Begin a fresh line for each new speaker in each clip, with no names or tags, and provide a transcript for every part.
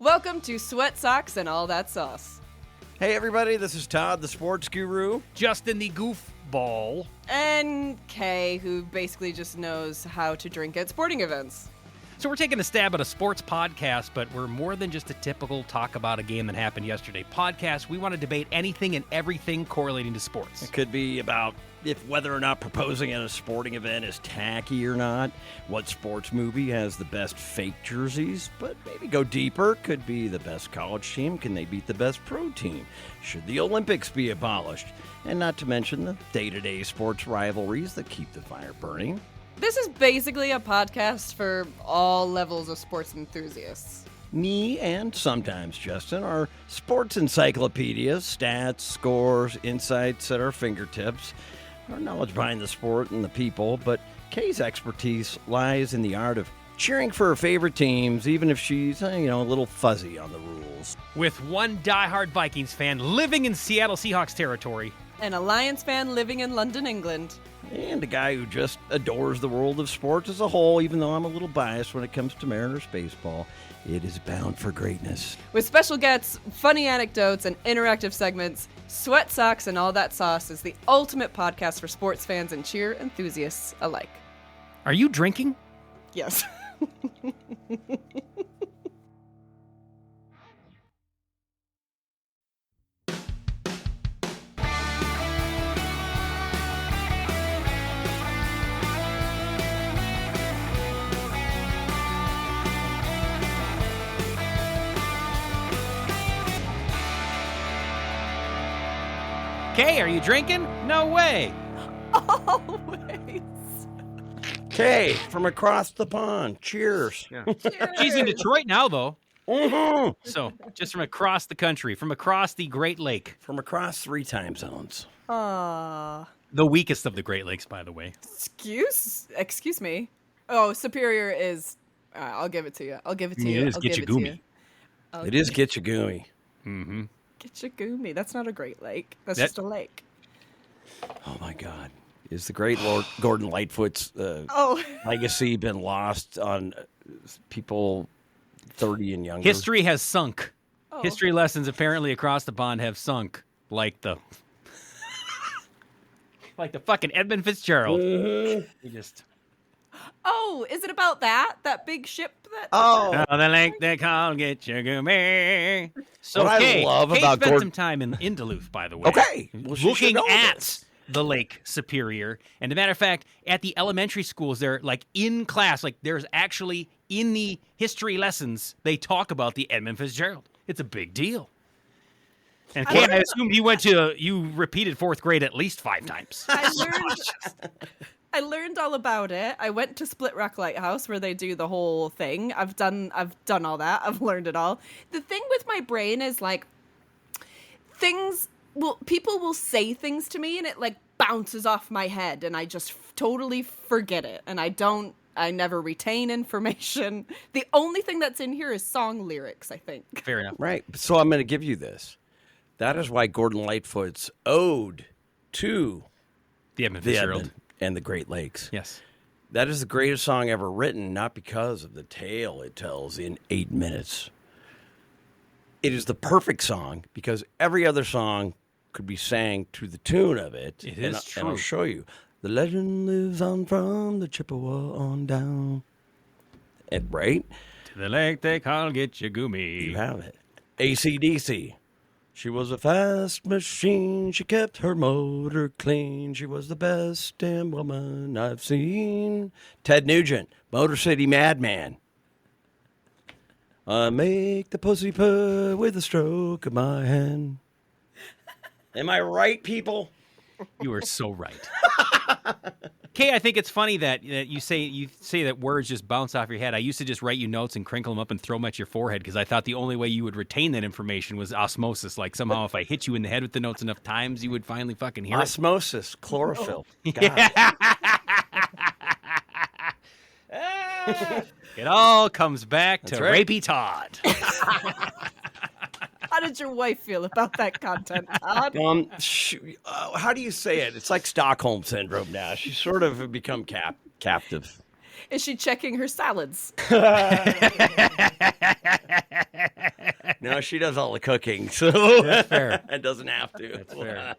Welcome to Sweat Socks and All That Sauce.
Hey everybody, this is Todd, the sports guru.
Justin, the goofball.
And Kay, who basically just knows how to drink at sporting events.
So we're taking a stab at a sports podcast, but we're more than just a typical talk about a game that happened yesterday podcast. We want to debate anything and everything correlating to sports.
It could be about if whether or not proposing at a sporting event is tacky or not, what sports movie has the best fake jerseys, but maybe go deeper. Could be the best college team. Can they beat the best pro team? Should the Olympics be abolished? And not to mention the day-to-day sports rivalries that keep the fire burning.
This is basically a podcast for all levels of sports enthusiasts.
Me and sometimes Justin are sports encyclopedias, stats, scores, insights at our fingertips, our knowledge behind the sport and the people, but Kay's expertise lies in the art of cheering for her favorite teams, even if she's, a little fuzzy on the rules.
With one diehard Vikings fan living in Seattle Seahawks territory.
An Alliance fan living in London, England.
And a guy who just adores the world of sports as a whole, even though I'm a little biased when it comes to Mariners baseball. It is bound for greatness.
With special guests, funny anecdotes, and interactive segments, Sweat Socks and All That Sauce is the ultimate podcast for sports fans and cheer enthusiasts alike.
Are you drinking?
Yes.
Kay, are you drinking? No way.
Always.
Kay, from across the pond, cheers.
Yeah. She's in Detroit now, though.
Mm-hmm.
So, just from across the country, from across the Great Lake.
From across 3 time zones.
Aww.
The weakest of the Great Lakes, by the way.
Excuse me. Oh, Superior is... I'll give it to you. I'll give it to you.
It is
I'll give it to
Gitchagumi.
you.
It is Gitchagumi.
Mm-hmm.
Gitchagumi. That's not a Great Lake. That's just a lake.
Oh, my God. Is the great Lord Gordon Lightfoot's legacy been lost on people 30 and younger?
History has sunk.
Oh.
History lessons apparently across the pond have sunk. Like the fucking Edmund Fitzgerald.
Mm-hmm.
He just...
Oh, is it about that? That big ship that...
Oh.
The lake they call Gitchagumi. So,
What I
Kay
love about
spent
Gordon...
some time in Duluth, by the way.
Okay. Well, she should
looking
know
at
this.
the Lake Superior. And as a matter of fact, at the elementary schools, they're like in class, like there's actually in the history lessons, they talk about the Edmund Fitzgerald. It's a big deal. And Kay, I assume you repeated 4th grade at least 5 times.
I learned all about it. I went to Split Rock Lighthouse where they do the whole thing. I've done all that. I've learned it all. The thing with my brain is like people will say things to me and it like bounces off my head and I just totally forget it. And I never retain information. The only thing that's in here is song lyrics, I think.
Fair enough.
Right. So I'm going to give you this. That is why Gordon Lightfoot's ode to
The Edmund
the
Fitzgerald.
Edmund and the Great Lakes.
Yes.
That is the greatest song ever written, not because of the tale it tells in 8 minutes. It is the perfect song because every other song could be sang to the tune of it.
It is true.
And I'll show you. The legend lives on from the Chippewa on down. Right?
To the lake they call Gitchagumi.
You have it. AC/DC. She was a fast machine. She kept her motor clean. She was the best damn woman I've seen. Ted Nugent, Motor City Madman. I make the pussy purr with a stroke of my hand. Am I right, people?
You are so right. Kay, I think it's funny that you say that words just bounce off your head. I used to just write you notes and crinkle them up and throw them at your forehead because I thought the only way you would retain that information was osmosis. Like somehow if I hit you in the head with the notes enough times, you would finally fucking hear
Osmosis, chlorophyll.
It all comes back to
right.
Rapey Todd.
How did your wife feel about that content, Todd?
How do you say it? It's like Stockholm Syndrome now. She's sort of become captive.
Is she checking her salads?
She does all the cooking, so
That's fair.
it doesn't have to.
That's fair.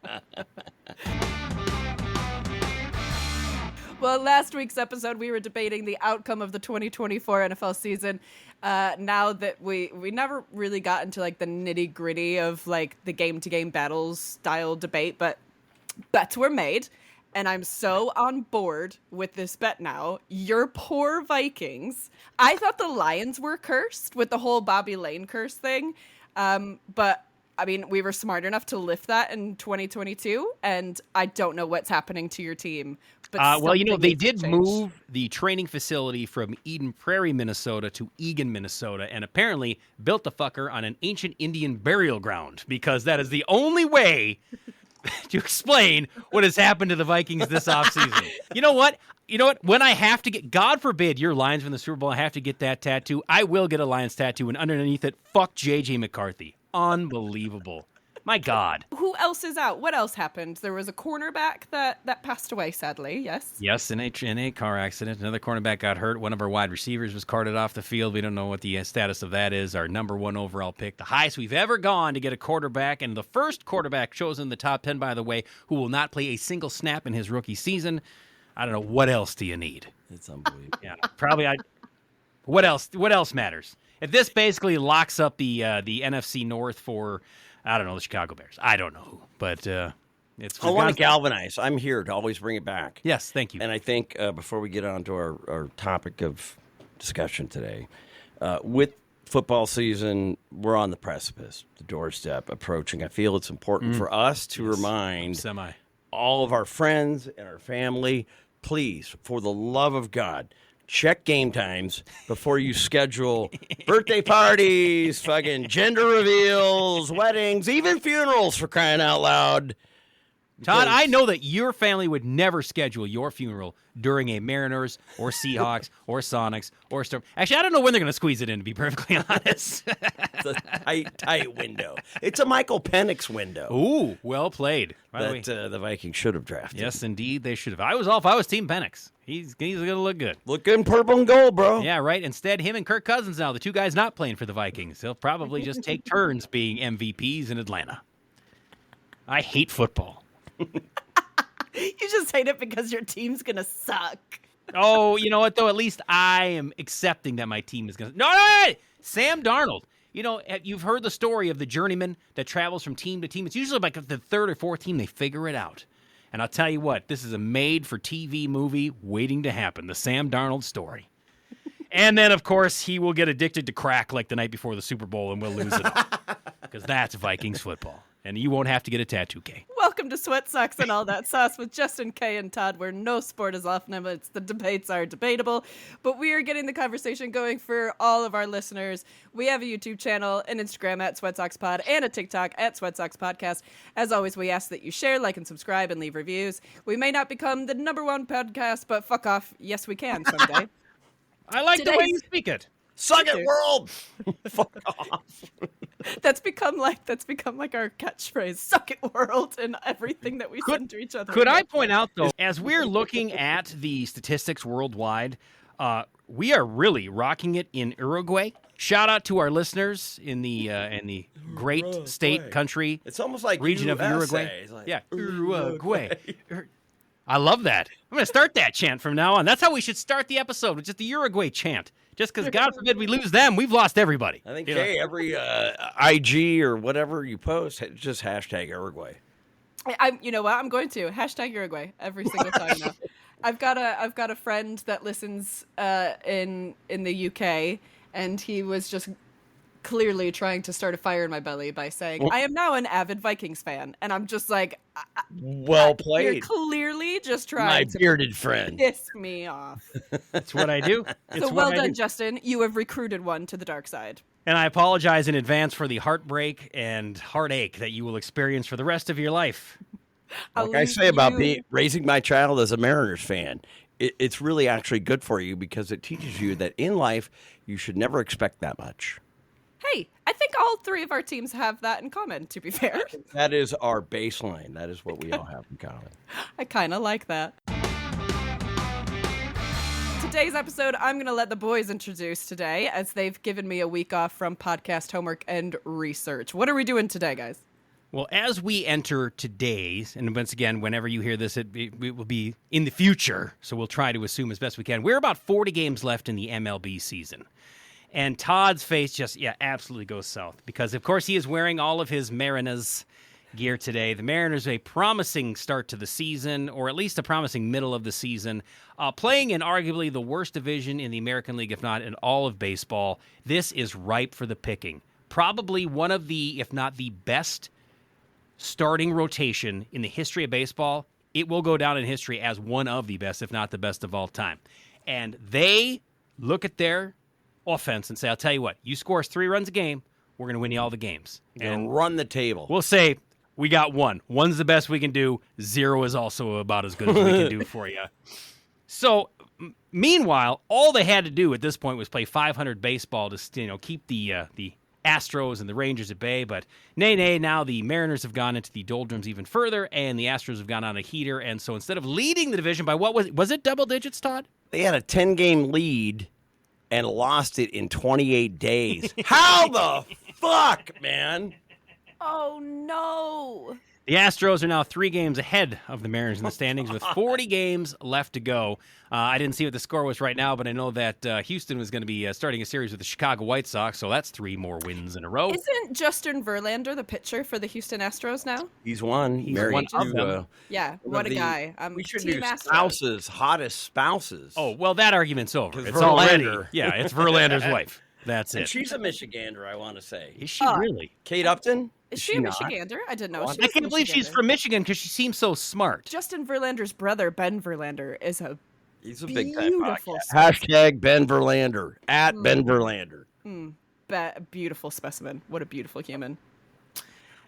Well, last week's episode, we were debating the outcome of the 2024 NFL season. Now that we never really got into like the nitty gritty of like the game to game battles style debate, but bets were made. And I'm so on board with this bet now. Your poor Vikings. I thought the Lions were cursed with the whole Bobby Lane curse thing. But I mean, we were smart enough to lift that in 2022. And I don't know what's happening to your team. But
Well, they
needs to
did
change.
move the training facility from Eden Prairie, Minnesota to Eagan, Minnesota, and apparently built the fucker on an ancient Indian burial ground because that is the only way to explain what has happened to the Vikings this offseason. You know what? When I have to get, God forbid, your Lions win the Super Bowl, I have to get that tattoo. I will get a Lions tattoo, and underneath it, fuck J.J. McCarthy. Unbelievable. My God.
Who else is out? What else happened? There was a cornerback that passed away, sadly. Yes.
Yes, in a car accident. Another cornerback got hurt. One of our wide receivers was carted off the field. We don't know what the status of that is. Our number 1 overall pick, the highest we've ever gone to get a quarterback, and the first quarterback chosen in the top 10, by the way, who will not play a single snap in his rookie season. I don't know. What else do you need?
It's unbelievable.
Yeah, probably. What else? What else matters? If this basically locks up the NFC North for, I don't know, the Chicago Bears. I don't know who, but it's.
I want to galvanize. I'm here to always bring it back.
Yes, thank you.
And I think before we get on to our topic of discussion today, with football season, we're on the precipice, the doorstep approaching. I feel it's important for us to remind all of our friends and our family, please, for the love of God, check game times before you schedule birthday parties, fucking gender reveals, weddings, even funerals, for crying out loud.
Todd, I know that your family would never schedule your funeral during a Mariners or Seahawks or Sonics or Storm. Actually, I don't know when they're going to squeeze it in, to be perfectly honest.
It's a tight window. It's a Michael Penix window.
Ooh, well played. By the way,
The Vikings should have drafted.
yes, indeed, they should have. I was Team Penix. He's going to look good.
Look good in purple and gold, bro.
Yeah, right. Instead, him and Kirk Cousins now, the two guys not playing for the Vikings. They'll probably just take turns being MVPs in Atlanta. I hate football.
You just hate it because your team's going to suck.
Oh, you know what, though? At least I am accepting that my team is going to... No! Sam Darnold. You know, you've heard the story of the journeyman that travels from team to team. It's usually like the third or fourth team, they figure it out. And I'll tell you what, this is a made-for-TV movie waiting to happen, the Sam Darnold story. And then, of course, he will get addicted to crack like the night before the Super Bowl, and we'll lose it all. Because that's Vikings football. And you won't have to get a tattoo, Kay.
Welcome to Sweat Socks and All That Sauce with Justin, Kay, and Todd, where no sport is off limits. The debates are debatable, but we are getting the conversation going for all of our listeners. We have a YouTube channel, an Instagram at Sweat Socks Pod, and a TikTok at Sweat Socks Podcast. As always, we ask that you share, like, and subscribe, and leave reviews. We may not become the #1 podcast, but fuck off. Yes, we can someday.
I like the way you speak it.
Suck it, world! Fuck off.
That's become like our catchphrase. Suck it, world, and everything that we send to each other.
Could I point out, though, as we're looking at the statistics worldwide, we are really rocking it in Uruguay. Shout out to our listeners in the great state, country,
It's almost like
region of
USA.
Uruguay.
It's like,
Yeah, Uruguay. I love that. I'm going to start that chant from now on. That's how we should start the episode, with just the Uruguay chant. Just because, God forbid, we lose them, we've lost everybody.
I think,
You know?
hey, every IG or whatever you post, just hashtag Uruguay.
You know what? I'm going to hashtag Uruguay every single time now. I've got a friend that listens in the UK, and he was just clearly trying to start a fire in my belly by saying, "I am now an avid Vikings fan," and I'm just like,
Well played.
You're clearly just
My
trying to
bearded friend.
piss me off.
That's what I do.
So well done, Justin. You have recruited one to the dark side.
And I apologize in advance for the heartbreak and heartache that you will experience for the rest of your life.
Like I say about raising my child as a Mariners fan, it's really actually good for you because it teaches you that in life you should never expect that much.
Hey, I think all three of our teams have that in common, to be fair.
That is our baseline. That is what we all have in common.
I kind of like that. today's episode, I'm going to let the boys introduce today, as they've given me a week off from podcast homework and research. What are we doing today, guys?
Well, as we enter today's, and once again, whenever you hear this, it will be in the future, so we'll try to assume as best we can. We're about 40 games left in the MLB season. And Todd's face just, absolutely goes south. Because, of course, he is wearing all of his Mariners gear today. The Mariners, a promising start to the season, or at least a promising middle of the season, playing in arguably the worst division in the American League, if not in all of baseball. This is ripe for the picking. Probably one of the, if not the best starting rotation in the history of baseball. It will go down in history as one of the best, if not the best of all time. And they look at their offense and say, I'll tell you what, you score us 3 runs a game, we're going to win you all the games.
And run the table.
We'll say, we got 1. 1's the best we can do. 0 is also about as good as we can do for you. So, meanwhile, all they had to do at this point was play 500 baseball to keep the Astros and the Rangers at bay, but nay, now the Mariners have gone into the doldrums even further, and the Astros have gone on a heater, and so instead of leading the division by what was it double digits, Todd?
They had a 10-game lead and lost it in 28 days. How the fuck, man?
Oh, no.
The Astros are now 3 games ahead of the Mariners in the standings with 40 games left to go. I didn't see what the score was right now, but I know that Houston was going to be starting a series with the Chicago White Sox, so that's 3 more wins in a row.
Isn't Justin Verlander the pitcher for the Houston Astros now?
He's one.
He's
married
one of
to,
them.
Yeah, what a guy.
We should
Team
do
Astros.
spouses, hottest spouses.
Oh, well, that argument's over.
'Cause
It's already,
Verlander.
it's Verlander's wife. That's
And
it.
she's a Michigander, I want to say.
Is she really?
Kate Upton?
Is she a
not?
Michigander? I didn't know.
Well,
she
I
was
can't believe she's
Michigander.
from Michigan because she seems so smart.
Justin Verlander's brother, Ben Verlander, is a
He's a big time
beautiful
podcast. Hashtag Ben Verlander. At Ben Verlander.
beautiful specimen. What a beautiful human.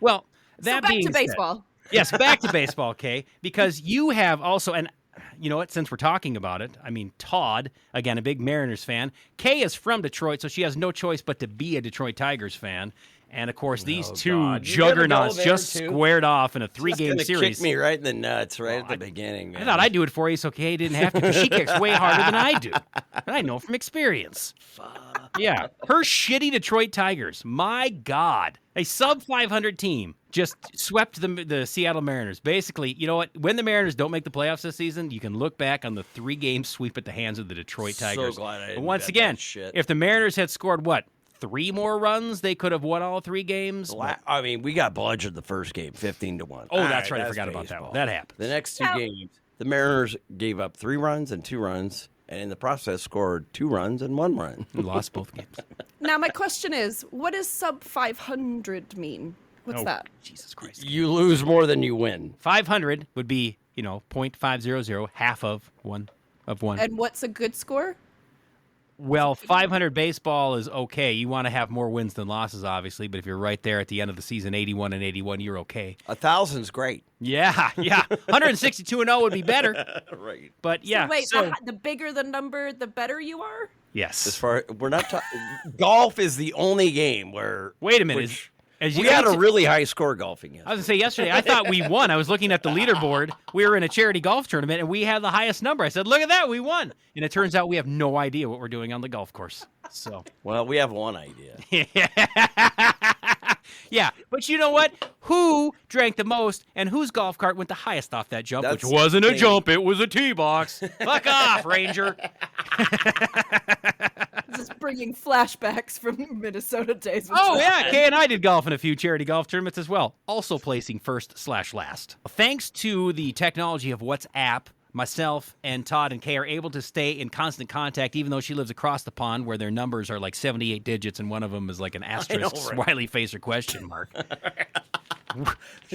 Well,
So
that
back
being
to
said-
baseball.
Yes, back to baseball, Kay, because you have also, and you know what, since we're talking about it, I mean, Todd, again, a big Mariners fan. Kay is from Detroit, so she has no choice but to be a Detroit Tigers fan. And, of course, these two
God. You're gonna
juggernauts
go there,
just
too?
squared off in a
Just
3-game
gonna
series.
kick me right in the nuts right at the beginning, man.
I thought I'd do it for you so Kay didn't have to, because she kicks way harder than I do. And I know from experience. Yeah, her shitty Detroit Tigers, my God. A sub-500 team just swept the Seattle Mariners. Basically, you know what? When the Mariners don't make the playoffs this season, you can look back on the 3-game sweep at the hands of the Detroit Tigers.
So glad I didn't
But once
bet
again,
that shit.
if the Mariners had scored, 3 more runs, they could have won all 3 games?
I mean, we got bludgeoned the first game, 15-1.
Oh,
All
that's right. I
that's
forgot about that
baseball.
one. That happened.
The next 2
Now-
games, the Mariners gave up 3 runs and 2 runs, and in the process scored 2 runs and 1 run.
We lost both games.
Now, my question is, what does sub 500 mean? What's
Oh,
that?
Jesus Christ.
You lose more than you win.
500 would be, .500, half of one.
And what's a good score?
Well, 500 baseball is okay. You want to have more wins than losses, obviously, but if you're right there at the end of the season, 81-81, you're okay.
1,000's great.
Yeah. 162-0 would be better.
Right.
But yeah.
So wait,
so,
the bigger the number, the better you are?
yes.
As far we're not golf is the only game where
Wait a minute.
which-
As
we had a really high score golfing
I
yesterday.
was going to say, yesterday, I thought we won. I was looking at the leaderboard. We were in a charity golf tournament, and we had the highest number. I said, look at that, we won. And it turns out we have no idea what we're doing on the golf course. So,
Well, we have one idea.
yeah. But you know what? Who drank the most, and whose golf cart went the highest off that jump,
That's
which wasn't a
the-
jump, it was a tee box. Fuck off, Ranger.
Just bringing flashbacks from Minnesota days. with
Oh,
Todd.
yeah. Kay and I did golf in a few charity golf tournaments as well, also placing first/last. Thanks to the technology of WhatsApp, myself and Todd and Kay are able to stay in constant contact, even though she lives across the pond where their numbers are like 78 digits and one of them is like an asterisk,
right?
smiley face, or question mark.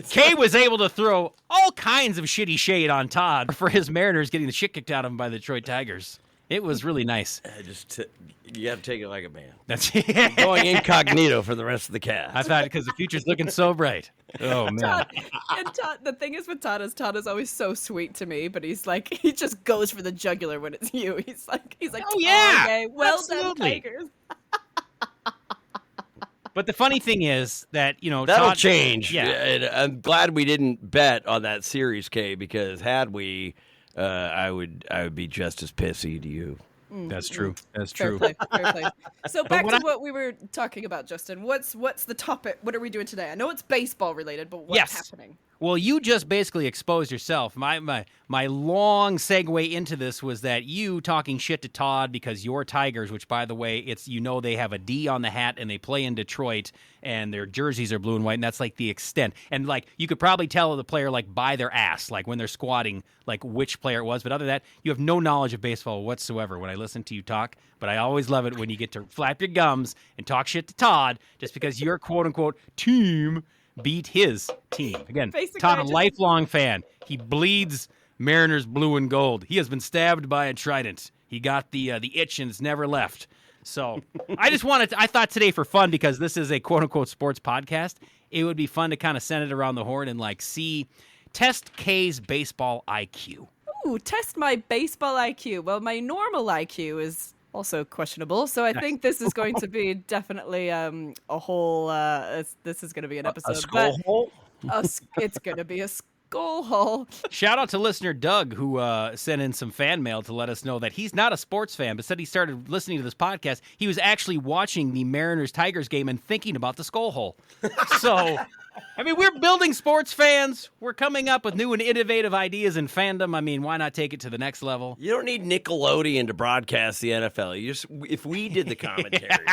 Kay was able to throw all kinds of shitty shade on Todd for his Mariners getting the shit kicked out of him by the Detroit Tigers. It was really nice.
You got to take it like a man.
That's
Going incognito for the rest of the cast.
I thought because the future's looking so bright. Oh man.
Todd, and Todd, the thing is with Todd is always so sweet to me, but he's like, he just goes for the jugular when it's you. He's like,
Oh, yeah,
okay, well
absolutely.
done, Tigers.
But the funny thing is that,
That'll
Todd,
change.
Yeah.
And I'm glad we didn't bet on that series, Kay, because had we, I would be just as pissy to you.
That's true. That's
Fair
true.
play. Fair play. So back
what
to
I-
what we were talking about, Justin. What's the topic? What are we doing today? I know it's baseball related, but what's happening?
Well, you just basically exposed yourself. My long segue into this was that you talking shit to Todd because your Tigers, which by the way, it's they have a D on the hat and they play in Detroit and their jerseys are blue and white, and that's like the extent. And like you could probably tell the player like by their ass, like when they're squatting, like which player it was. But other than that, you have no knowledge of baseball whatsoever when I listen to you talk. But I always love it when you get to flap your gums and talk shit to Todd just because your quote unquote team beat his team. Again, Todd, a lifelong fan. He bleeds Mariners blue and gold. He has been stabbed by a trident. He got the itch and it's never left. So I thought today for fun, because this is a quote unquote sports podcast, it would be fun to kind of send it around the horn and like test K's baseball IQ.
Ooh, test my baseball IQ. Well, my normal IQ is also questionable, so I think this is going to be definitely a whole. This is going to be an episode.
A skull hole?
It's going to be a skull hole.
Shout out to listener Doug, who sent in some fan mail to let us know that he's not a sports fan, but said he started listening to this podcast. He was actually watching the Mariners-Tigers game and thinking about the skull hole. So, I mean, we're building sports fans. We're coming up with new and innovative ideas in fandom. I mean, why not take it to the next level?
You don't need Nickelodeon to broadcast the NFL. If we did the commentary,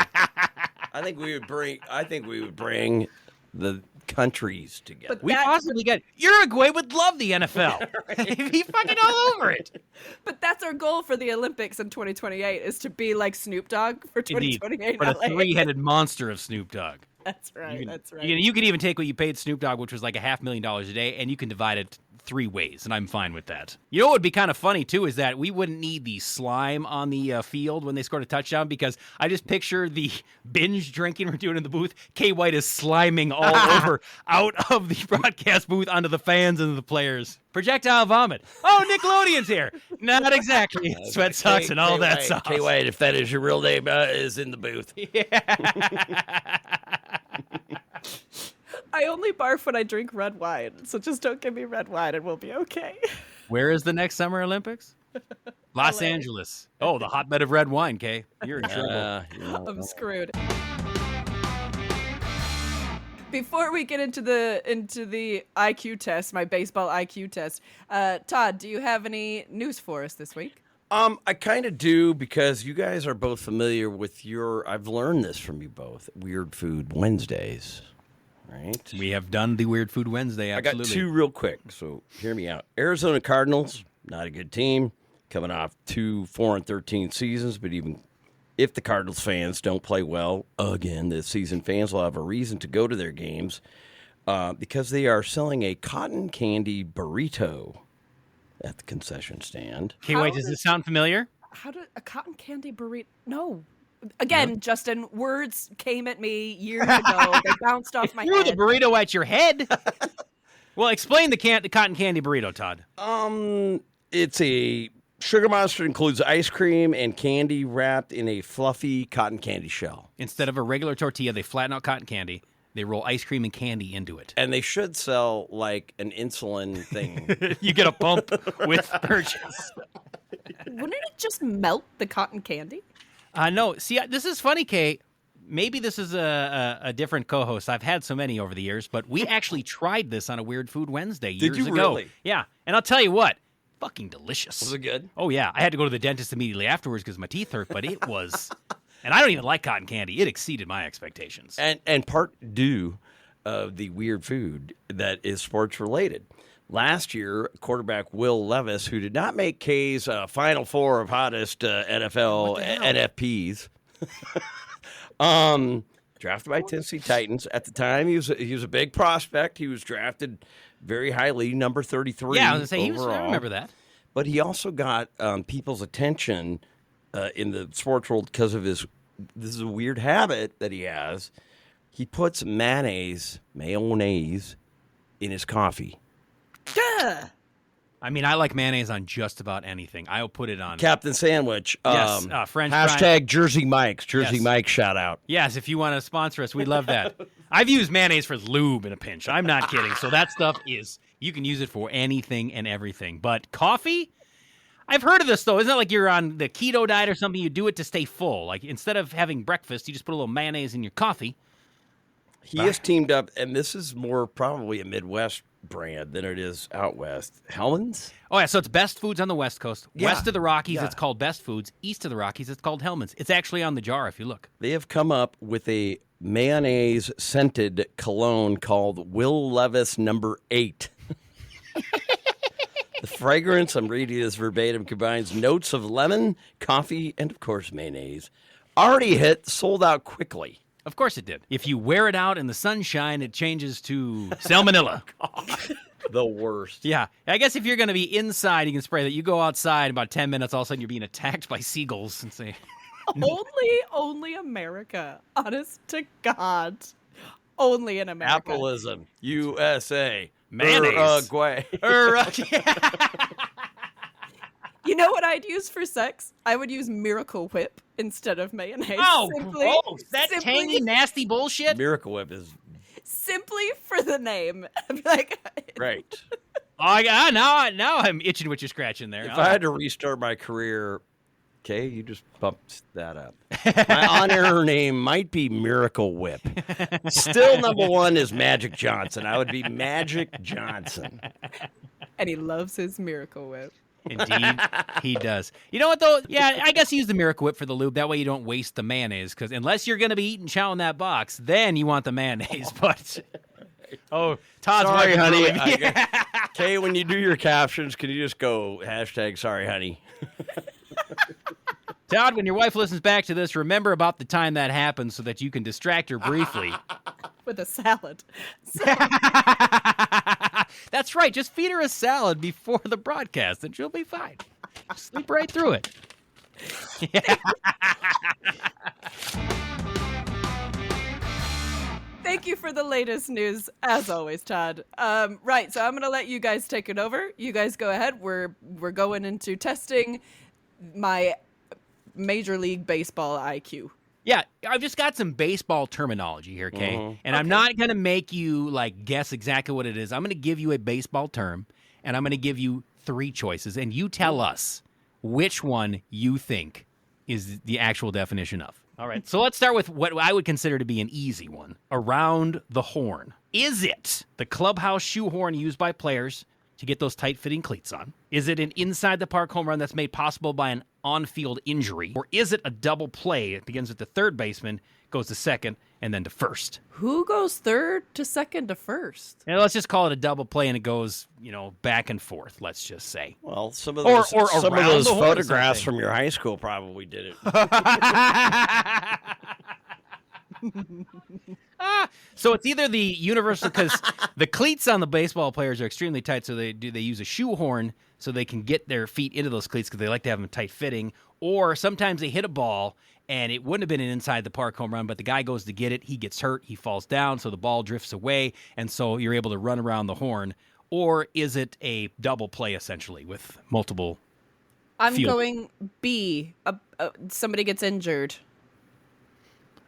I think we would bring the countries together.
But
We possibly get Uruguay would love the NFL. He'd be fucking all over it.
But that's our goal for the Olympics in 2028 is to be like Snoop Dogg for
Indeed,
2028.
but a
LA.
three-headed monster of Snoop Dogg.
That's right. That's right.
You could even take what you paid Snoop Dogg, which was like $500,000 a day, and you can divide it 3 ways, and I'm fine with that. You know what would be kind of funny, too, is that we wouldn't need the slime on the field when they scored a touchdown, because I just picture the binge drinking we're doing in the booth. K. White is sliming all over out of the broadcast booth onto the fans and the players. Projectile vomit. Oh, Nickelodeon's here. Not exactly. Sweat sucks and all that sauce.
K. White, if that is your real name, is in the booth.
I only barf when I drink red wine, so just don't give me red wine and we'll be okay.
Where is the next Summer Olympics? Los
LA.
Angeles. Oh, the hotbed of red wine, Kay. You're in trouble.
I'm screwed. Before we get into the IQ test, my baseball IQ test, Todd, do you have any news for us this week?
I kind of do, because you guys are both familiar with I've learned this from you both, Weird Food Wednesdays, right?
We have done the Weird Food Wednesday, absolutely.
I got 2 real quick, so hear me out. Arizona Cardinals, not a good team, coming off 2 4-13 seasons, but even if the Cardinals fans don't play well again this season, fans will have a reason to go to their games because they are selling a cotton candy burrito at the concession stand.
Okay, wait, does this sound familiar?
How did a cotton candy burrito? No. Again, Justin, words came at me years ago. They bounced off my
Threw
head.
the burrito at your head. Well, explain the cotton candy burrito, Todd.
It's a Sugar Monster, includes ice cream and candy wrapped in a fluffy cotton candy shell.
Instead of a regular tortilla, they flatten out cotton candy. They roll ice cream and candy into it.
And they should sell like an insulin thing.
You get a pump with purchase.
Wouldn't it just melt the cotton candy?
No, see, this is funny, Kay. Maybe this is a different co-host. I've had so many over the years, but we actually tried this on a Weird Food Wednesday years
Did you
ago.
really?
Yeah, and I'll tell you what, fucking delicious.
Was it good?
Oh, yeah. I had to go to the dentist immediately afterwards because my teeth hurt, but it was... And I don't even like cotton candy. It exceeded my expectations.
And part due of the weird food that is sports related. Last year, quarterback Will Levis, who did not make K's Final Four of hottest NFL NFPs, drafted by Tennessee Titans. At the time, he was a big prospect. He was drafted very highly, number 33.
Yeah, I was going to say,
overall.
I remember that.
But he also got people's attention in the sports world because of this is a weird habit that he has. He puts mayonnaise in his coffee.
Duh.
I mean, I like mayonnaise on just about anything. I'll put it on.
Captain Sandwich.
Yes, French
hashtag
fries.
Jersey Mike's. Jersey
Yes.
Mike shout out.
Yes, if you want to sponsor us, we'd love that. I've used mayonnaise for lube in a pinch. I'm not kidding. So that stuff you can use it for anything and everything. But coffee, I've heard of this, though. Isn't it like you're on the keto diet or something? You do it to stay full. Like, instead of having breakfast, you just put a little mayonnaise in your coffee.
He has teamed up, and this is more probably a Midwest brand than it is out west. Hellman's?
Oh, yeah, so it's Best Foods on the West Coast.
Yeah,
West of the Rockies,
yeah.
it's called Best Foods. East of the Rockies, it's called Hellman's. It's actually on the jar if you look.
They have come up with a mayonnaise-scented cologne called Will Levis Number 8. The fragrance, I'm reading this verbatim, combines notes of lemon, coffee, and, of course, mayonnaise. Already hit, sold out quickly.
Of course it did. If you wear it out in the sunshine, it changes to salmonella.
The worst.
Yeah. I guess if you're going to be inside, you can spray that. You go outside, in about 10 minutes, all of a sudden you're being attacked by seagulls and say,
Only America. Honest to God. Only in America.
Capitalism. USA.
Mayonnaise.
Uruguay.
You know what I'd use for sex? I would use Miracle Whip instead of mayonnaise.
oh, gross. That tangy, nasty bullshit?
Miracle Whip is
Simply for the name. I'd be like,
great.
Now I'm itching what you're scratching there.
If I had to restart my career, okay, you just bumped that up. My on-air name might be Miracle Whip. Still number one is Magic Johnson. I would be Magic Johnson.
and he loves his Miracle Whip.
Indeed, he does. You know what, though? Yeah, I guess use the Miracle Whip for the lube. That way you don't waste the mayonnaise, because unless you're going to be eating chow in that box, then you want the mayonnaise. But, Todd's
Sorry, honey.
Yeah.
Okay, when you do your captions, can you just go #sorry, honey?
Todd, when your wife listens back to this, remember about the time that happened so that you can distract her briefly.
With a salad.
That's right. Just feed her a salad before the broadcast, and she'll be fine. Sleep right through it.
Thank you for the latest news, as always, Todd. Right, so I'm going to let you guys take it over. You guys go ahead. We're going into testing my Major League Baseball IQ.
Yeah, I've just got some baseball terminology here, Kay?
Mm-hmm.
And I'm not going to make you, guess exactly what it is. I'm going to give you a baseball term, and I'm going to give you 3 choices, and you tell us which one you think is the actual definition of. All right, so let's start with what I would consider to be an easy one. Around the horn. Is it the clubhouse shoehorn used by players to get those tight-fitting cleats on? Is it an inside-the-park home run that's made possible by an on-field injury? Or is it a double play? It begins with the third baseman, goes to second, and then to first.
Who goes third to second to first?
And let's just call it a double play, and it goes, back and forth, let's just say.
Well, some of
Or
those, some of
around
those
the horn or
photographs
something.
from your high school probably did it.
So it's either the universal, because the cleats on the baseball players are extremely tight, so they use a shoehorn so they can get their feet into those cleats because they like to have them tight fitting. Or sometimes they hit a ball and it wouldn't have been an inside the park home run, but the guy goes to get it, he gets hurt, he falls down, so the ball drifts away, and so you're able to run around the horn. Or is it a double play essentially with multiple?
I'm
field?
going B. Somebody gets injured.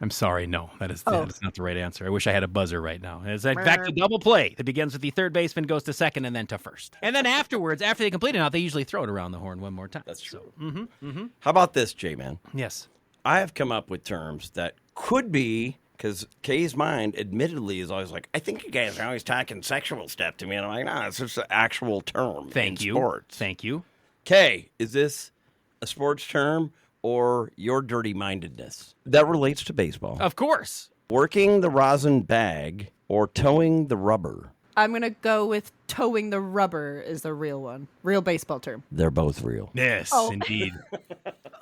I'm sorry, no, that is not the right answer. I wish I had a buzzer right now. It's in fact a double play that begins with the third baseman, goes to second, and then to first. And then afterwards, after they complete it out, they usually throw it around the horn one more time.
That's true.
So,
How about this, J-Man?
yes.
I have come up with terms that could be, because Kay's mind admittedly is always like, I think you guys are always talking sexual stuff to me. And I'm like, no, it's just an actual term in sports.
Thank you.
Kay, is this a sports term or your dirty-mindedness? That relates to baseball.
Of course.
Working the rosin bag or towing the rubber.
I'm going to go with towing the rubber is the real one. Real baseball term.
They're both real.
Yes,
Oh.
indeed.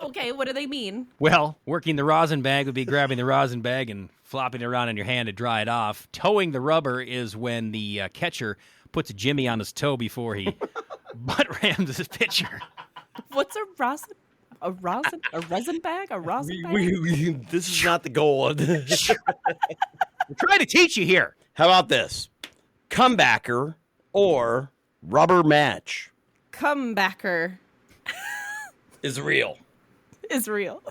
Okay, what do they mean?
Well, working the rosin bag would be grabbing the rosin bag and flopping it around in your hand to dry it off. Towing the rubber is when the catcher puts a jimmy on his toe before he butt rams his pitcher.
What's a rosin? A resin bag? A rosin bag?
This is not the goal of this.
We're trying to teach you here.
How about this? Comebacker or rubber match
Comebacker
is real.
is real.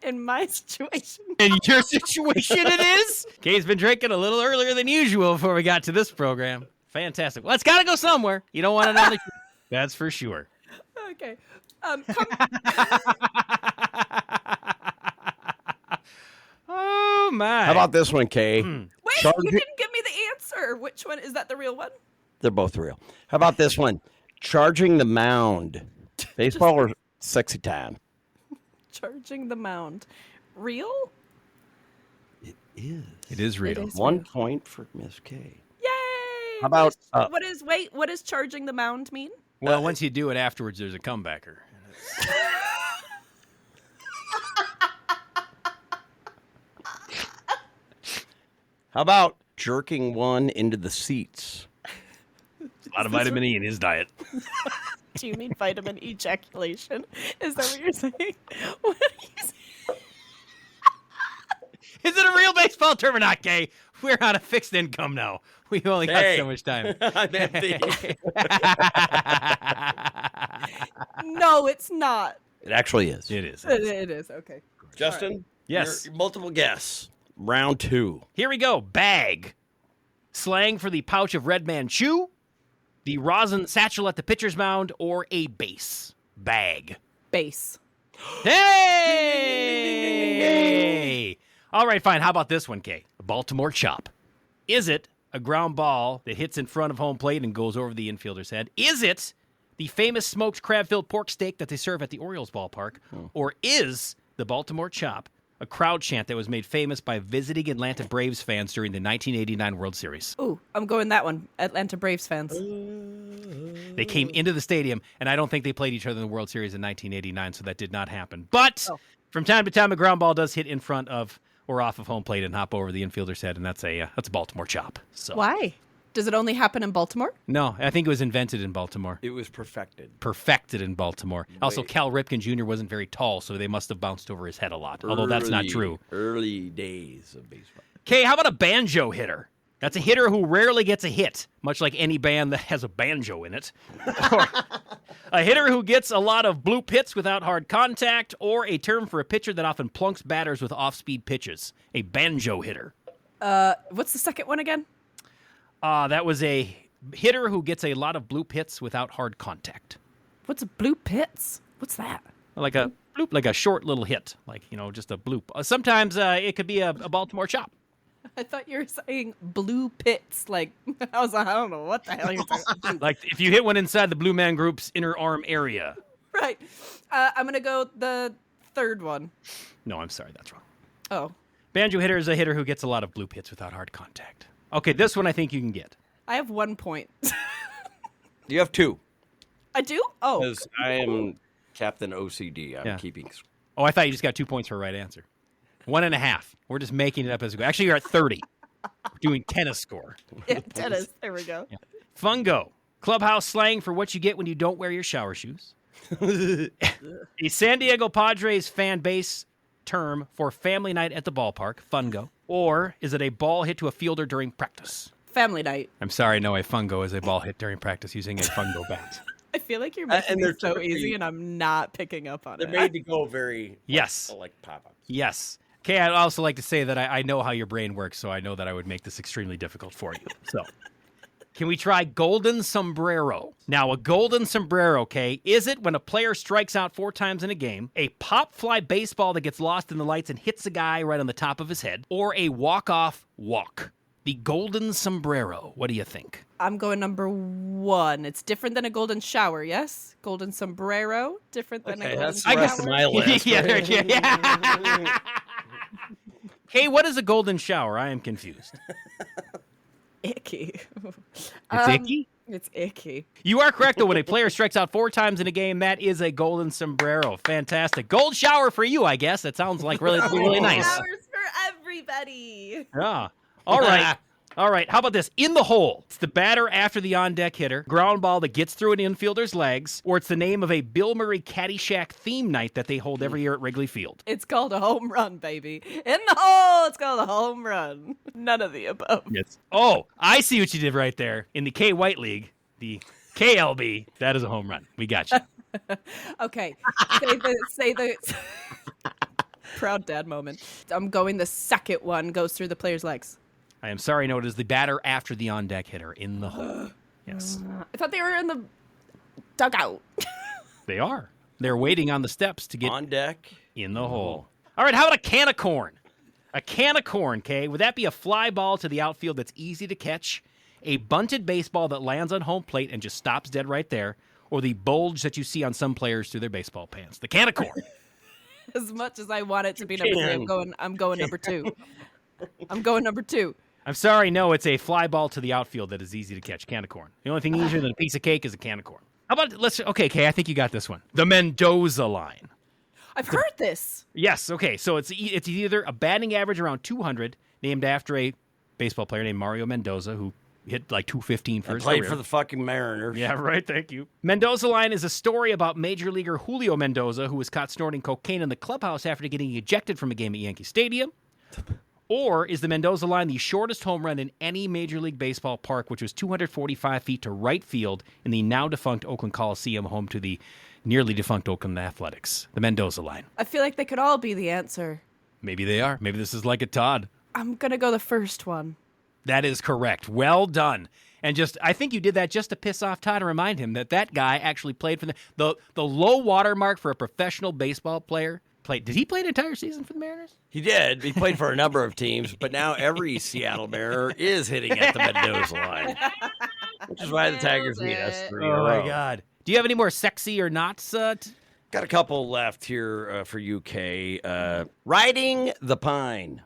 In my situation.
In your situation, it is. Kay's been drinking a little earlier than usual before we got to this program. Fantastic. Well, it's got to go somewhere. You don't want to know the truth. That's for sure.
Okay. Come,
Oh my!
How about this one, Kay?
wait,
Charging-
you didn't give me the answer. Which one? Is that the real one?
They're both real. How about this one? Charging the mound. Baseball or sexy time?
Charging the mound. Real?
It is.
It is real.
It is.
1
real.
point for Miss K.
Yay!
How about,
what does charging the mound mean?
Well, once you do it afterwards, there's a comebacker.
How about jerking one into the seats?
A lot of vitamin E in his diet.
Do you mean vitamin ejaculation? Is that what you're saying? What are you saying?
Is it a real baseball term or not, Kay? We're on a fixed income now. We only got
Hey.
so much time.
No, it's not.
It actually is.
It is.
It is. Okay.
Justin?
Yes.
Your multiple guess. Round 2.
Here we go. Bag. Slang for the pouch of Red Man Chew, the rosin satchel at the pitcher's mound, or a base. Bag.
Base.
Hey! All right, fine. How about this one, Kay? A Baltimore chop. Is it a ground ball that hits in front of home plate and goes over the infielder's head? Is it the famous smoked crab-filled pork steak that they serve at the Orioles ballpark? Or is the Baltimore chop a crowd chant that was made famous by visiting Atlanta Braves fans during the 1989 World Series?
Ooh, I'm going that one. Atlanta Braves fans.
They came into the stadium, and I don't think they played each other in the World Series in 1989, so that did not happen. But from time to time, a ground ball does hit in front of or off of home plate and hop over the infielder's head, and that's a Baltimore chop. So
Why? Does it only happen in Baltimore?
No, I think it was invented in Baltimore.
It was perfected.
Perfected in Baltimore. Also,
Wait.
Cal Ripken Jr. wasn't very tall, so they must have bounced over his head a lot, although that's not true.
Early days of baseball.
Okay, how about a banjo hitter? That's a hitter who rarely gets a hit, much like any band that has a banjo in it. Or a hitter who gets a lot of bloop hits without hard contact, or a term for a pitcher that often plunks batters with off-speed pitches. A banjo hitter.
What's the second one again?
That was a hitter who gets a lot of bloop hits without hard contact.
What's a blue pits? What's that?
Like a bloop, like a short little hit, like, just a bloop. Sometimes it could be a Baltimore chop.
I thought you were saying blue pits. Like, I was like, I don't know what the hell you're talking about.
Like if you hit one inside the Blue Man Group's inner arm area.
Right. I'm going to go the third one.
No, I'm sorry, that's wrong.
Oh.
Banjo hitter is a hitter who gets a lot of bloop hits without hard contact. Okay, this one I think you can get.
I have 1 point.
You have 2.
I do? Oh.
Because I am Captain OCD. I'm
Yeah.
keeping.
Oh, I thought you just got 2 points for a right answer. 1.5. We're just making it up as we go. Actually, you're at 30. We're doing tennis score.
Yeah, tennis. There we go.
Fungo. Clubhouse slang for what you get when you don't wear your shower shoes. A San Diego Padres fan base term for family night at the ballpark. Fungo. Or is it a ball hit to a fielder during practice?
Family night.
I'm sorry, no, a fungo is a ball hit during practice using a fungo bat.
I feel like you're making
and
it
they're
so
typically-
easy, and I'm not picking up on
They're
it.
made to go very.
Yes.
Like pop-ups.
Yes. Okay, I'd also like to say that I know how your brain works, so I know that I would make this extremely difficult for you. So, can we try golden sombrero? Now, a golden sombrero, okay, is it when a player strikes out 4 times in a game, a pop fly baseball that gets lost in the lights and hits a guy right on the top of his head, or a walk-off walk? The golden sombrero. What do you think?
I'm going number 1. It's different than a golden shower, yes? Golden sombrero, different than a
Okay,
golden
that's
shower.
the rest of my list.
yeah. Hey, what is a golden shower? I am confused.
Icky.
It's icky?
It's icky.
You are correct, though. When a player strikes out 4 times in a game, that is a golden sombrero. Fantastic. Gold shower for you, I guess. That sounds like really nice.
Showers for everybody.
Yeah. All right. All right. How about this? In the hole. It's the batter after the on-deck hitter, ground ball that gets through an infielder's legs, or it's the name of a Bill Murray Caddyshack theme night that they hold every year at Wrigley Field.
It's called a home run, baby. In the hole, it's called a home run. None of the above.
Yes. Oh, I see what you did right there. In the K White League, the KLB, that is a home run. We got you.
Okay. Say the proud dad moment. I'm going the second one goes through the player's legs.
I am sorry, no, it is the batter after the on-deck hitter in the hole. Yes.
I thought they were in the dugout.
They are. They're waiting on the steps to get
On deck.
in the hole. All right, how about a can of corn? A can of corn, Kay. Would that be a fly ball to the outfield that's easy to catch, a bunted baseball that lands on home plate and just stops dead right there, or the bulge that you see on some players through their baseball pants? The can of corn.
As much as I want it to be number 3, I'm going number 2. I'm going number 2.
I'm sorry, no, it's a fly ball to the outfield that is easy to catch. Can of corn. The only thing easier than a piece of cake is a can of corn. How about, okay, Kay, I think you got this one. The Mendoza line.
I've heard this.
Yes, okay, so it's either a batting average around 200, named after a baseball player named Mario Mendoza, who hit like 215 for his
Played
career.
for the fucking Mariners.
Yeah, right, thank you. Mendoza line is a story about Major Leaguer Julio Mendoza, who was caught snorting cocaine in the clubhouse after getting ejected from a game at Yankee Stadium. Or is the Mendoza line the shortest home run in any Major League Baseball park, which was 245 feet to right field in the now-defunct Oakland Coliseum, home to the nearly defunct Oakland Athletics? The Mendoza line.
I feel like they could all be the answer.
Maybe they are. Maybe this is like a Todd.
I'm going to go the first one.
That is correct. Well done. And I think you did that just to piss off Todd and remind him that guy actually played for the low water mark for a professional baseball player. Did he play an entire season for the Mariners?
He did. He played for a number of teams, but now every Seattle Mariner is hitting at the Mendoza line, which is why the Tigers need us 3 in a
Oh,
row.
my God. Do you have any more sexy or nots?
Got a couple left here for UK. Riding the Pine.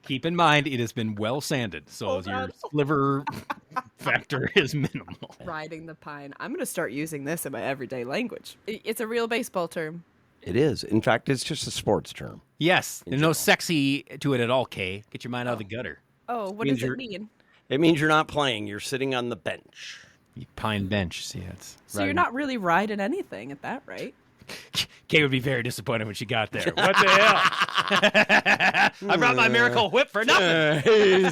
Keep in mind, it has been well sanded, so your sliver factor is minimal.
Riding the pine. I'm going to start using this in my everyday language. It's a real baseball term.
It is. In fact, it's just a sports term.
Yes, there's no sexy to it at all, Kay. Get your mind out of the gutter.
Oh, what does it mean?
It means you're not playing. You're sitting on the bench.
You pine bench, see it's.
So you're not really riding anything at that rate.
Kay would be very disappointed when she got there. What the hell? I brought my miracle whip for nothing.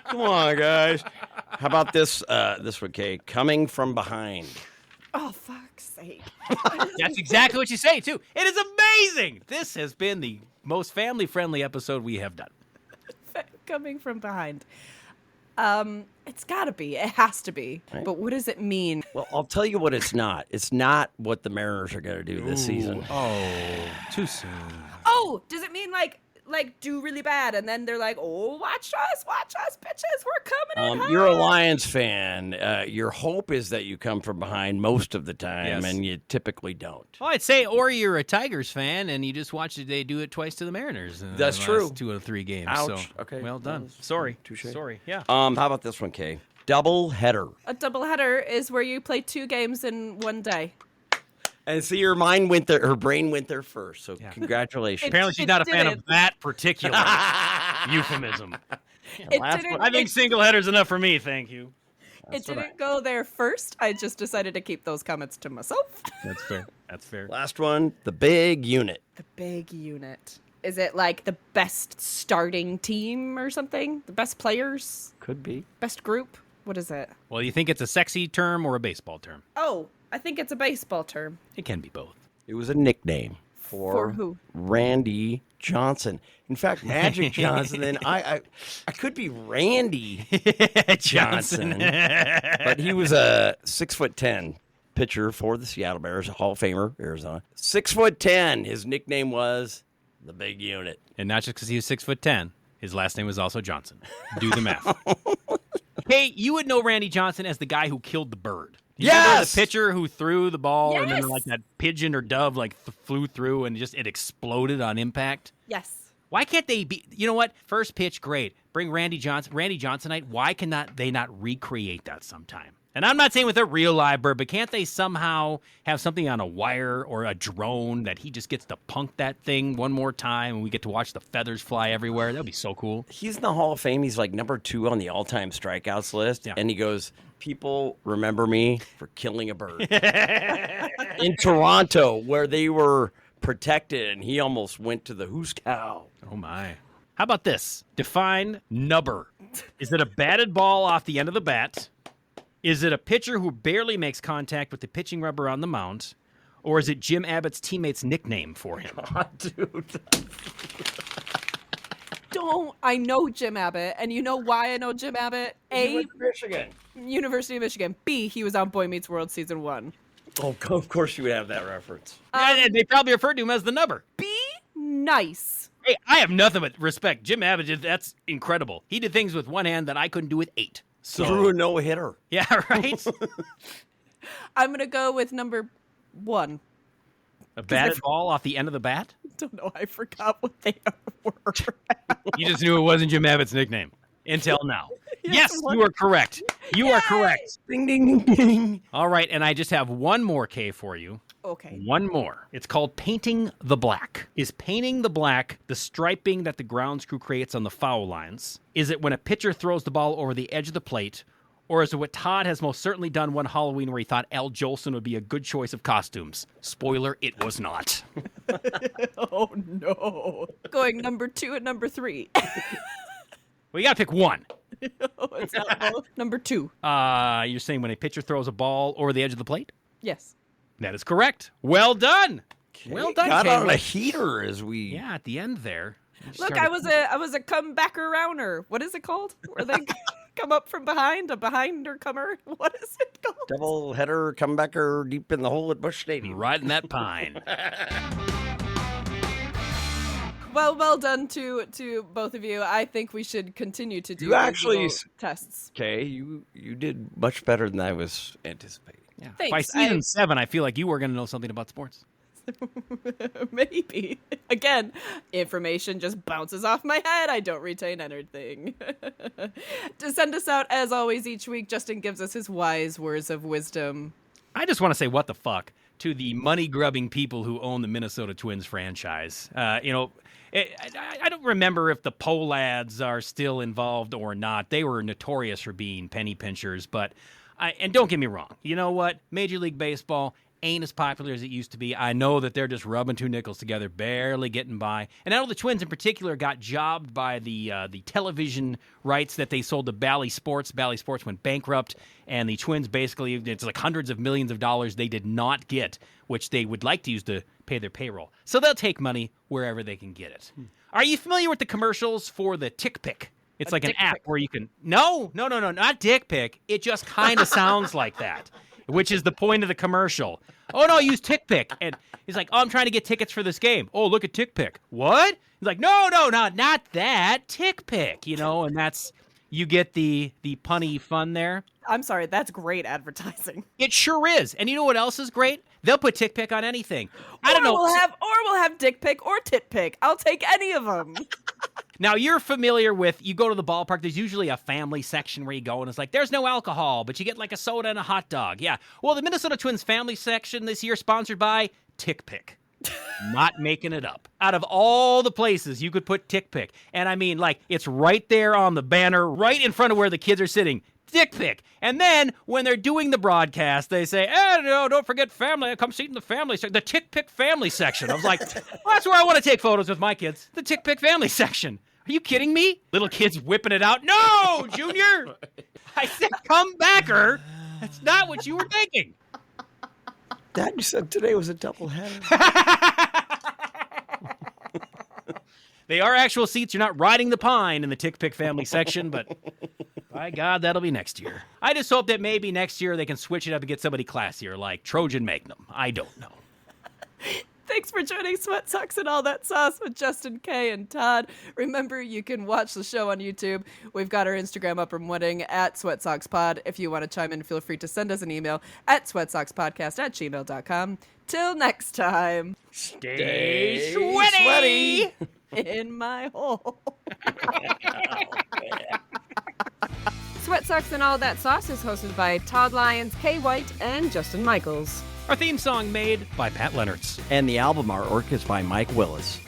Come on, guys. How about this one, Kay? Coming from behind.
Oh, fuck's sake.
That's exactly what you say, too. It is amazing. This has been the most family-friendly episode we have done.
Coming from behind. It's got to be. It has to be.
Right.
But what does it mean?
Well, I'll tell you what it's not. It's not what the Mariners are going to do this season.
Oh, too soon.
Oh, does it mean like do really bad and then they're like, oh, watch us, bitches, we're coming in hot.
You're a Lions fan. Your hope is that you come from behind most of the time,
Yes.
and you typically don't.
Well, I'd say, or you're a Tigers fan and you just watch they do it twice to the Mariners. In
That's
the
true.
last 2 out of 3 games.
Ouch.
So,
Okay.
well done. Sorry.
Touche.
Sorry. Yeah.
How about this one, Kay? Double header.
A doubleheader is where you play 2 games in one day.
And see, her brain went there first. So congratulations.
Apparently, she's
it
not a fan of
didn't.
that particular euphemism.
It
last
didn't,
one.
I think single header's enough for me. Thank you.
it didn't go there first. I just decided to keep those comments to myself.
That's fair. That's fair.
Last one, the big unit.
The big unit. Is it like the best starting team or something? The best players?
Could be.
Best group? What is it?
Well, you think it's a sexy term or a baseball term?
Oh, I think it's a baseball term.
It can be both.
It was a nickname
For who?
Randy Johnson. In fact, Magic Johnson. And I could be Randy Johnson, but he was a 6'10" pitcher for the Seattle Mariners, a Hall of Famer, Arizona. 6'10". His nickname was the Big Unit.
And not just because he was 6'10", his last name was also Johnson. Do the math. Hey, you would know Randy Johnson as the guy who killed the bird. You remember
Yes!
the pitcher who threw the ball and then
Yes!
like that pigeon or dove flew through and it exploded on impact.
Yes.
Why can't they be? You know what? First pitch, great. Bring Randy Johnsonite. Why cannot they not recreate that sometime? And I'm not saying with a real live bird, but can't they somehow have something on a wire or a drone that he just gets to punk that thing one more time and we get to watch the feathers fly everywhere? That would be so cool.
He's in the Hall of Fame. He's like number 2 on the all-time strikeouts list.
Yeah.
And he goes, people remember me for killing a bird. In Toronto, where they were protected, and he almost went to the Who's Cow.
Oh, my. How about this? Define nubber. Is it a batted ball off the end of the bat? Is it a pitcher who barely makes contact with the pitching rubber on the mound? Or is it Jim Abbott's teammate's nickname for him?
Oh, dude.
I know Jim Abbott, and you know why I know Jim Abbott?
He went to Michigan.
University of Michigan. B, he was on Boy Meets World season 1.
Oh, of course you would have that reference.
Yeah, they probably referred to him as the number.
B, nice.
Hey, I have nothing but respect. Jim Abbott, that's incredible. He did things with one hand that I couldn't do with 8. So
Threw a no-hitter.
yeah, right?
I'm going to go with number 1.
A batted ball off the end of the bat?
Don't know. I forgot what they were.
You just knew it wasn't Jim Abbott's nickname until now. Yes,
what?
you are correct. You are
Yay!
correct.
Ding, ding, ding, ding.
All right, and I just have one more K for you.
Okay.
One more. It's called painting the black. Is painting the black the striping that the grounds crew creates on the foul lines? Is it when a pitcher throws the ball over the edge of the plate? Or is it what Todd has most certainly done one Halloween where he thought Al Jolson would be a good choice of costumes? Spoiler, it was not.
Oh, no. Going number 2 and number 3.
Well, you got to pick one.
Oh, it's not both. Number 2.
You're saying when a pitcher throws a ball over the edge of the plate?
Yes.
That is correct. Well done. Well done,
Got on
Kayla.
a heater as we...
Yeah, at the end there.
Look, I was a comebacker-owner. What is it called? Where they come up from behind? A behinder-comer? What is it called?
Double header, comebacker deep in the hole at Busch Stadium.
riding that pine.
Well done to both of you. I think we should continue to do
You actually-
visual tests.
Okay, you did much better than I was anticipating.
Yeah.
Thanks.
By season 7, I feel like you were going to know something about sports.
Maybe. Again, information just bounces off my head. I don't retain anything. To send us out, as always, each week, Justin gives us his wise words of wisdom.
I just want to say what the fuck to the money-grubbing people who own the Minnesota Twins franchise. I don't remember if the Polads are still involved or not. They were notorious for being penny pinchers, but and don't get me wrong. You know what? Major League Baseball ain't as popular as it used to be. I know that they're just rubbing 2 nickels together, barely getting by. And I know the Twins in particular got jobbed by the television rights that they sold to Bally Sports. Bally Sports went bankrupt, and the Twins basically, it's like hundreds of millions of dollars they did not get, which they would like to use to pay their payroll. So they'll take money wherever they can get it. Are you familiar with the commercials for the Tick Pick? It's like an app where you can... No, not Dick Pick. It just kind of sounds like that, which is the point of the commercial. Oh, no, use Tick Pick. And he's like, oh, I'm trying to get tickets for this game. Oh, look at Tick Pick. What? He's like, no, not that. Tick Pick, and that's... You get the punny fun there.
I'm sorry, that's great advertising.
It sure is. And you know what else is great? They'll put Tick Pick on anything. I don't know.
We'll have Dick Pick or Tit Pick. I'll take any of them.
Now, you're familiar with, you go to the ballpark, there's usually a family section where you go, and it's like, there's no alcohol, but you get like a soda and a hot dog. Yeah. Well, the Minnesota Twins family section this year sponsored by Tick Pick. Not making it up. Out of all the places you could put Tick Pick, and I mean, like, it's right there on the banner, right in front of where the kids are sitting. Tick Pick. And then when they're doing the broadcast, they say, no, don't forget family. Come sit in the family section, the Tick Pick family section. I was like, well, that's where I want to take photos with my kids. The Tick Pick family section. Are you kidding me? Little kids whipping it out. No, Junior. I said, come backer. That's not what you were thinking.
Dad, you said today was a double header.
They are actual seats. You're not riding the pine in the Tick Pick family section, but by God, that'll be next year. I just hope that maybe next year they can switch it up and get somebody classier, like Trojan Magnum. I don't know.
Thanks for joining Sweat Socks and All That Sauce with Justin K. and Todd. Remember, you can watch the show on YouTube. We've got our Instagram up and running at Sweat Socks Pod. If you want to chime in, feel free to send us an email at sweatsockspodcast@gmail.com. Till next time,
Stay sweaty.
in my hole. Sweat Socks and All That Sauce is hosted by Todd Lyons, Kay White, and Justin Michaels.
Our theme song made by Pat Leonards.
And the album artwork is by Mike Willis.